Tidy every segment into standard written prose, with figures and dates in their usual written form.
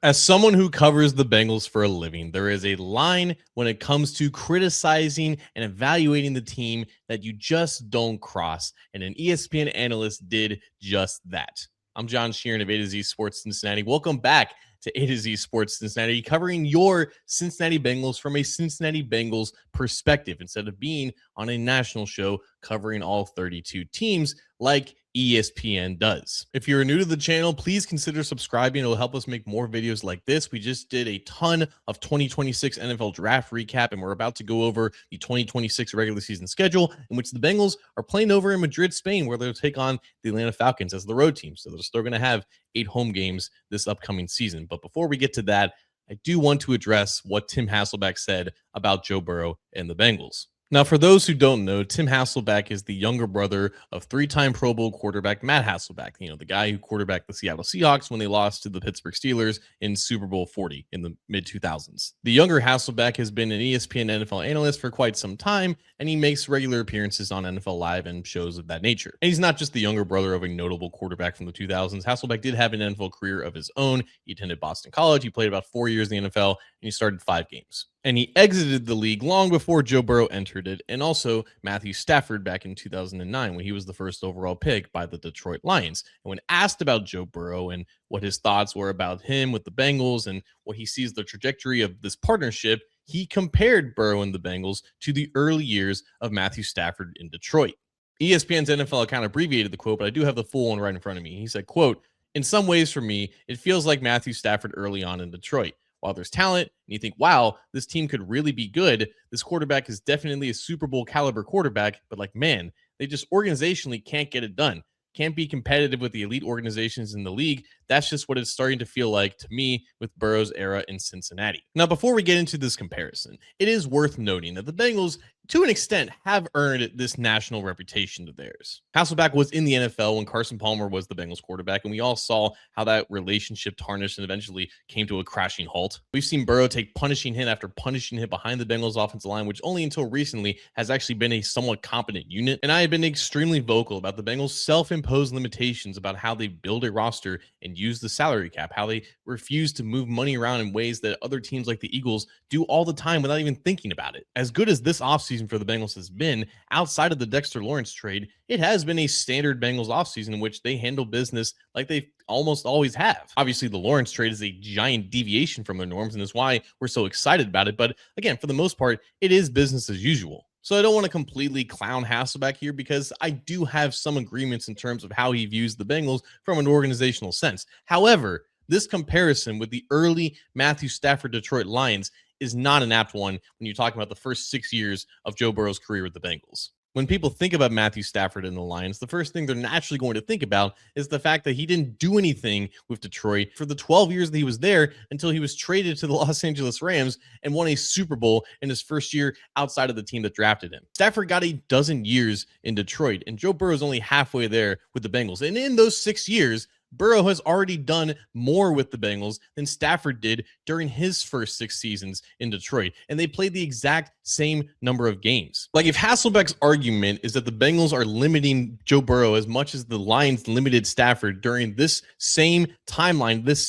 As someone who covers the Bengals for a living, there is a line when it comes to criticizing and evaluating the team that you just don't cross. And an ESPN analyst did just that. I'm John Sheeran of A to Z Sports Cincinnati. Welcome back to A to Z Sports Cincinnati, covering your Cincinnati Bengals from a Cincinnati Bengals perspective instead of being on a national show covering all 32 teams like ESPN does. If you're new to the channel, please consider subscribing. It'll help us make more videos like this. We just did a ton of 2026 NFL draft recap, and we're about to go over the 2026 regular season schedule, in which the Bengals are playing over in Madrid, Spain, where they'll take on the Atlanta Falcons as the road team. So they're still going to have 8 home games this upcoming season. But before we get to that, I do want to address what Tim Hasselbeck said about Joe Burrow and the Bengals. Now, for those who don't know, Tim Hasselbeck is the younger brother of three-time Pro Bowl quarterback Matt Hasselbeck, the guy who quarterbacked the Seattle Seahawks when they lost to the Pittsburgh Steelers in Super Bowl 40 in the mid-2000s. The younger Hasselbeck has been an ESPN NFL analyst for quite some time, and he makes regular appearances on NFL Live and shows of that nature. And he's not just the younger brother of a notable quarterback from the 2000s. Hasselbeck did have an NFL career of his own. He attended Boston College. He played about 4 years in the NFL, and he started 5 games. And he exited the league long before Joe Burrow entered it, and also Matthew Stafford back in 2009 when he was the first overall pick by the Detroit Lions. And when asked about Joe Burrow and what his thoughts were about him with the Bengals and what he sees the trajectory of this partnership, he compared Burrow and the Bengals to the early years of Matthew Stafford in Detroit. ESPN's NFL account abbreviated the quote, but I do have the full one right in front of me. He said, quote, "In some ways for me, it feels like Matthew Stafford early on in Detroit. While there's talent and you think, wow, this team could really be good, this quarterback is definitely a Super Bowl caliber quarterback, but man, they just organizationally can't get it done. Can't be competitive with the elite organizations in the league. That's just what it's starting to feel like to me with Burrow's era in Cincinnati." Now, before we get into this comparison, it is worth noting that the Bengals, to an extent, have earned this national reputation of theirs. Hasselbeck was in the NFL when Carson Palmer was the Bengals quarterback, and we all saw how that relationship tarnished and eventually came to a crashing halt. We've seen Burrow take punishing hit after punishing hit behind the Bengals offensive line, which only until recently has actually been a somewhat competent unit. And I have been extremely vocal about the Bengals' self-imposed limitations about how they build a roster and use the salary cap, how they refuse to move money around in ways that other teams like the Eagles do all the time without even thinking about it. As good as this offseason for the Bengals has been, outside of the Dexter Lawrence trade, it has been a standard Bengals offseason in which they handle business like they almost always have. Obviously, the Lawrence trade is a giant deviation from their norms, and is why we're so excited about it. But again, for the most part, it is business as usual. So I don't want to completely clown Hasselbeck here, because I do have some agreements in terms of how he views the Bengals from an organizational sense. However, this comparison with the early Matthew Stafford Detroit Lions is not an apt one when you're talking about the first 6 years of Joe Burrow's career with the Bengals. When people think about Matthew Stafford and the Lions, the first thing they're naturally going to think about is the fact that he didn't do anything with Detroit for the 12 years that he was there until he was traded to the Los Angeles Rams and won a Super Bowl in his first year outside of the team that drafted him. Stafford got a dozen years in Detroit, and Joe Burrow is only halfway there with the Bengals. And in those 6 years, Burrow has already done more with the Bengals than Stafford did during his first 6 seasons in Detroit, and they played the exact same number of games. If Hasselbeck's argument is that the Bengals are limiting Joe Burrow as much as the Lions limited Stafford during this same timeline, this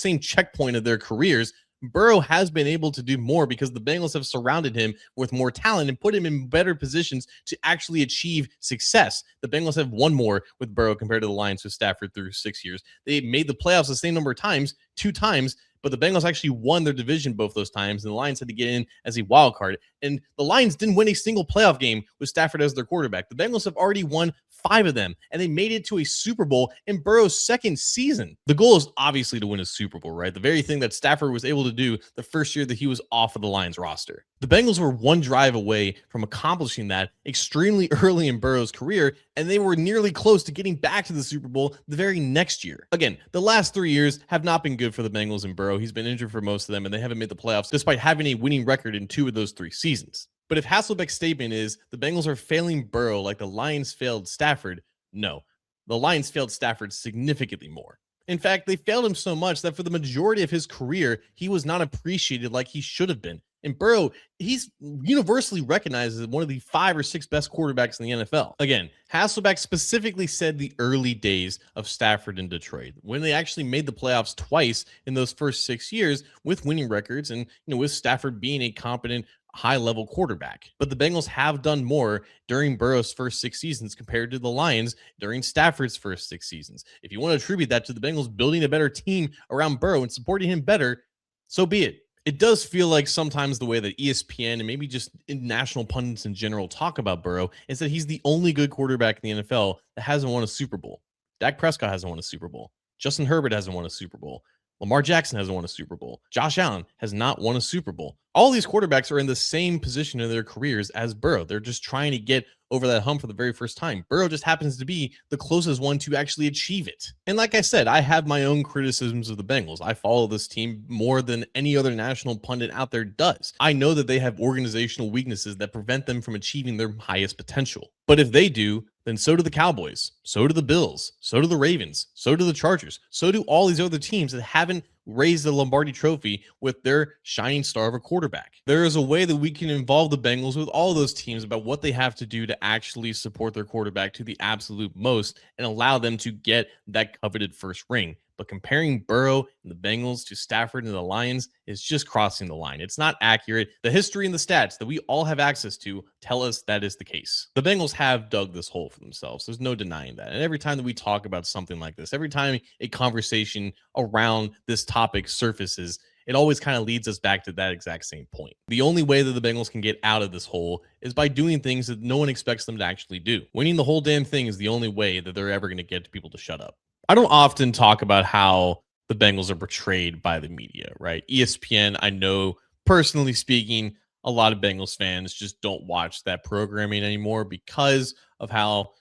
same checkpoint of their careers, Burrow has been able to do more because the Bengals have surrounded him with more talent and put him in better positions to actually achieve success. The Bengals have won more with Burrow compared to the Lions with Stafford through 6 years. They made the playoffs the same number of times, 2 times, but the Bengals actually won their division both those times, and the Lions had to get in as a wild card. And the Lions didn't win a single playoff game with Stafford as their quarterback. The Bengals have already won 5 of them, and they made it to a Super Bowl in Burrow's second season. The goal is obviously to win a Super Bowl, right? The very thing that Stafford was able to do the first year that he was off of the Lions roster. The Bengals were one drive away from accomplishing that extremely early in Burrow's career, and they were nearly close to getting back to the Super Bowl the very next year. Again, the last 3 years have not been good for the Bengals and Burrow. He's been injured for most of them, and they haven't made the playoffs despite having a winning record in 2 of those 3 seasons. But if Hasselbeck's statement is the Bengals are failing Burrow like the Lions failed Stafford, no. The Lions failed Stafford significantly more. In fact, they failed him so much that for the majority of his career, he was not appreciated like he should have been. And Burrow, he's universally recognized as one of the 5 or 6 best quarterbacks in the NFL. Again, Hasselbeck specifically said the early days of Stafford in Detroit, when they actually made the playoffs twice in those first 6 years with winning records and with Stafford being a competent high-level quarterback. But the Bengals have done more during Burrow's first 6 seasons compared to the Lions during Stafford's first 6 seasons. If you want to attribute that to the Bengals building a better team around Burrow and supporting him better, so be it. It does feel like sometimes the way that ESPN and maybe just national pundits in general talk about Burrow is that he's the only good quarterback in the NFL that hasn't won a Super Bowl. Dak Prescott hasn't won a Super Bowl. Justin Herbert hasn't won a Super Bowl. Lamar Jackson hasn't won a Super Bowl. Josh Allen has not won a Super Bowl. All these quarterbacks are in the same position in their careers as Burrow. They're just trying to get over that hump for the very first time. Burrow just happens to be the closest one to actually achieve it. And like I said, I have my own criticisms of the Bengals. I follow this team more than any other national pundit out there does. I know that they have organizational weaknesses that prevent them from achieving their highest potential. But if they do, then so do the Cowboys, so do the Bills, so do the Ravens, so do the Chargers, so do all these other teams that haven't raised the Lombardi trophy with their shining star of a quarterback. There is a way that we can involve the Bengals with all those teams about what they have to do to actually support their quarterback to the absolute most and allow them to get that coveted first ring. But comparing Burrow and the Bengals to Stafford and the Lions is just crossing the line. It's not accurate. The history and the stats that we all have access to tell us that is the case. The Bengals have dug this hole for themselves. There's no denying that. And every time that we talk about something like this, every time a conversation around this topic surfaces, it always kind of leads us back to that exact same point. The only way that the Bengals can get out of this hole is by doing things that no one expects them to actually do. Winning the whole damn thing is the only way that they're ever going to get people to shut up. I don't often talk about how the Bengals are portrayed by the media, right? ESPN, I know, personally speaking, a lot of Bengals fans just don't watch that programming anymore because of how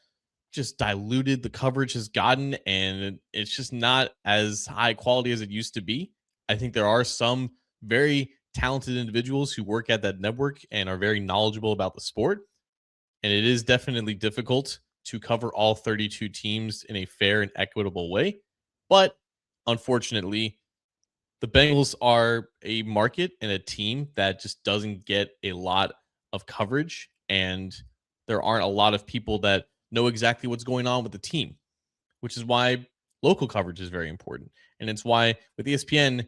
just diluted the coverage has gotten, and it's just not as high quality as it used to be. I think there are some very talented individuals who work at that network and are very knowledgeable about the sport, and it is definitely difficult to cover all 32 teams in a fair and equitable way. But unfortunately, the Bengals are a market and a team that just doesn't get a lot of coverage. And there aren't a lot of people that know exactly what's going on with the team, which is why local coverage is very important. And it's why with ESPN,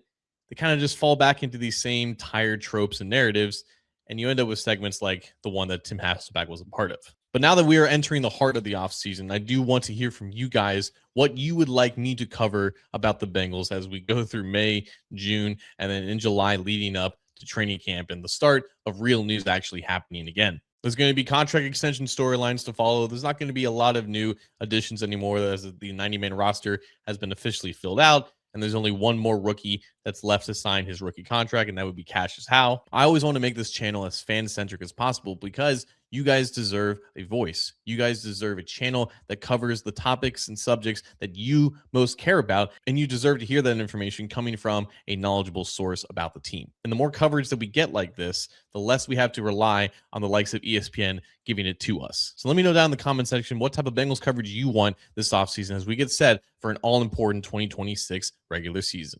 they kind of just fall back into these same tired tropes and narratives. And you end up with segments like the one that Tim Hasselbeck was a part of. But now that we are entering the heart of the offseason, I do want to hear from you guys what you would like me to cover about the Bengals as we go through May, June, and then in July leading up to training camp and the start of real news actually happening again. There's going to be contract extension storylines to follow. There's not going to be a lot of new additions anymore as the 90-man roster has been officially filled out. And there's only one more rookie that's left to sign his rookie contract, and that would be Cassius Howe. I always want to make this channel as fan-centric as possible because you guys deserve a voice. You guys deserve a channel that covers the topics and subjects that you most care about, and you deserve to hear that information coming from a knowledgeable source about the team. And the more coverage that we get like this, the less we have to rely on the likes of ESPN giving it to us. So let me know down in the comment section what type of Bengals coverage you want this offseason as we get set for an all-important 2026 regular season.